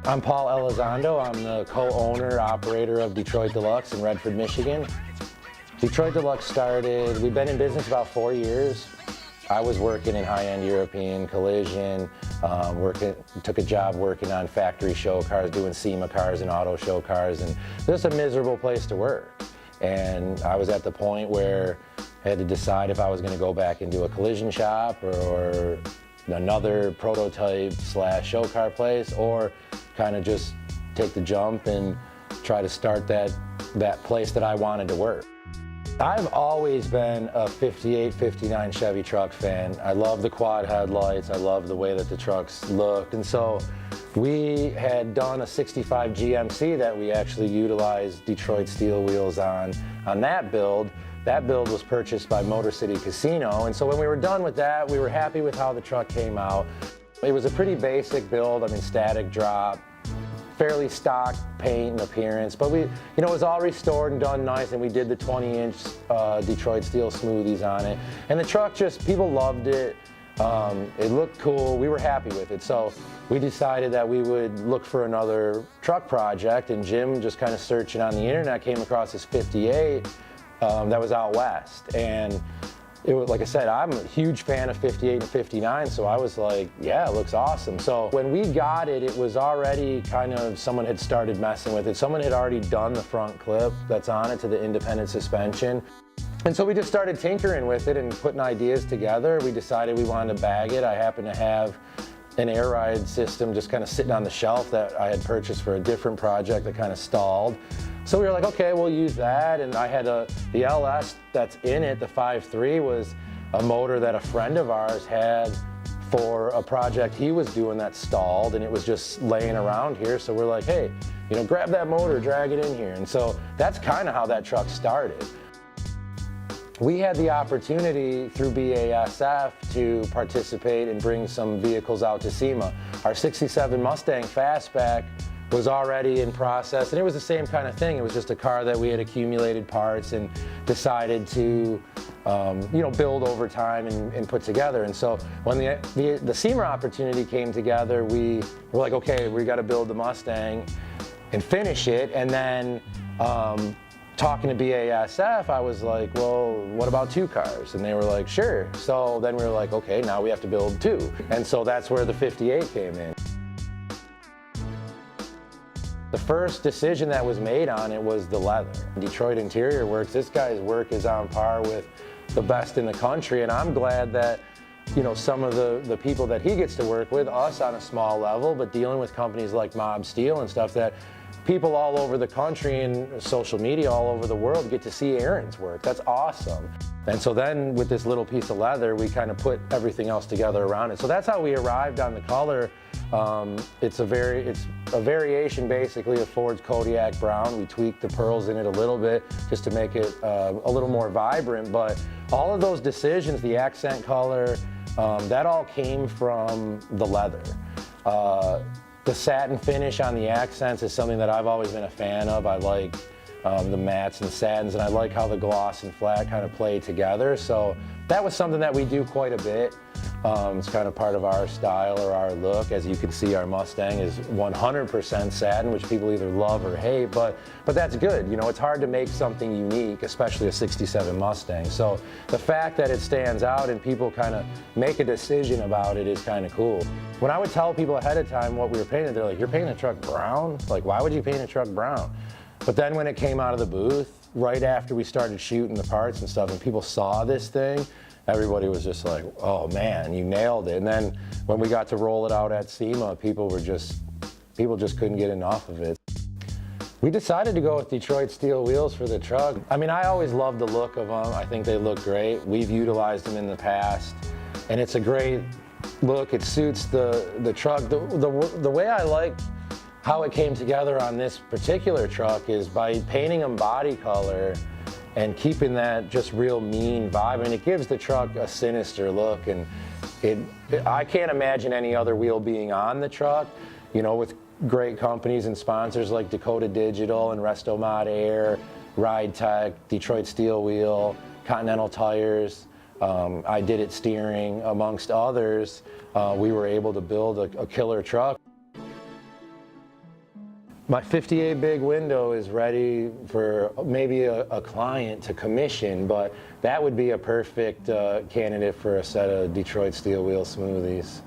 I'm Paul Elizondo. I'm the co-owner, operator of Detroit Deluxe in Redford, Michigan. Detroit Deluxe started, we've been in business about 4 years. I was working in high-end European collision, took a job working on factory show cars, doing SEMA cars and auto show cars, and it was a miserable place to work. And I was at the point where I had to decide if I was going to go back into a collision shop or another prototype slash show car place, or kind of just take the jump and try to start that place that I wanted to work. I've always been a 58, 59 Chevy truck fan. I love the quad headlights. I love the way that the trucks looked. And so we had done a 65 GMC that we actually utilized Detroit steel wheels on that build. That build was purchased by Motor City Casino. And so when we were done with that, we were happy with how the truck came out. It was a pretty basic build. I mean, static drop, fairly stock paint and appearance, but it was all restored and done nice, and we did the 20-inch Detroit steel smoothies on it. And the truck people loved it. It looked cool. We were happy with it. So we decided that we would look for another truck project, and Jim, just kind of searching on the internet, came across this 58 that was out west. And it was, like I said, I'm a huge fan of 58 and 59, so I was like, yeah, it looks awesome. So when we got it, it was already kind of, someone had started messing with it. Someone had already done the front clip that's on it to the independent suspension. And so we just started tinkering with it and putting ideas together. We decided we wanted to bag it. I happened to have an air ride system just kind of sitting on the shelf that I had purchased for a different project that kind of stalled. So we were like, okay, we'll use that. And I had the LS that's in it, the 5.3, was a motor that a friend of ours had for a project he was doing that stalled, and it was just laying around here. So we're like, hey, grab that motor, drag it in here. And so that's kind of how that truck started. We had the opportunity through BASF to participate and bring some vehicles out to SEMA. Our 67 Mustang Fastback was already in process, and it was the same kind of thing. It was just a car that we had accumulated parts and decided to build over time and put together. And so when the SEMA opportunity came together, we were like, okay, we got to build the Mustang and finish it. And then talking to BASF, I was like, well, what about 2 cars? And they were like, sure. So then we were like, okay, now we have to build 2. And so that's where the 58 came in. The first decision that was made on it was the leather. Detroit Interior Works, this guy's work is on par with the best in the country, and I'm glad that some of the people that he gets to work with, us on a small level, but dealing with companies like Mobsteel and stuff, that people all over the country and social media all over the world get to see Aaron's work. That's awesome. And so then with this little piece of leather, we kind of put everything else together around it. So that's how we arrived on the color. It's a variation basically of Ford's Kodiak Brown. We tweaked the pearls in it a little bit just to make it a little more vibrant, but all of those decisions, the accent color, that all came from the leather. The satin finish on the accents is something that I've always been a fan of. I like the mattes and satins, and I like how the gloss and flat kind of play together. So that was something that we do quite a bit. It's kind of part of our style or our look. As you can see, our Mustang is 100% satin, which people either love or hate, but that's good. It's hard to make something unique, especially a 67 Mustang. So the fact that it stands out and people kind of make a decision about it is kind of cool. When I would tell people ahead of time what we were painting, they're like, you're painting a truck brown? Like, why would you paint a truck brown? But then when it came out of the booth, right after we started shooting the parts and stuff, and people saw this thing, everybody was just like, oh man, you nailed it. And then when we got to roll it out at SEMA, people just couldn't get enough of it. We decided to go with Detroit steel wheels for the truck. I mean, I always loved the look of them. I think they look great. We've utilized them in the past, and it's a great look. It suits the truck. The way I like how it came together on this particular truck is by painting them body color and keeping that just real mean vibe. I mean, it gives the truck a sinister look, and I can't imagine any other wheel being on the truck, with great companies and sponsors like Dakota Digital and Resto Mod Air, Ride Tech, Detroit Steel Wheel, Continental Tires, I Did It Steering, amongst others. We were able to build a killer truck. My 58 big window is ready for maybe a client to commission, but that would be a perfect candidate for a set of Detroit steel wheel smoothies.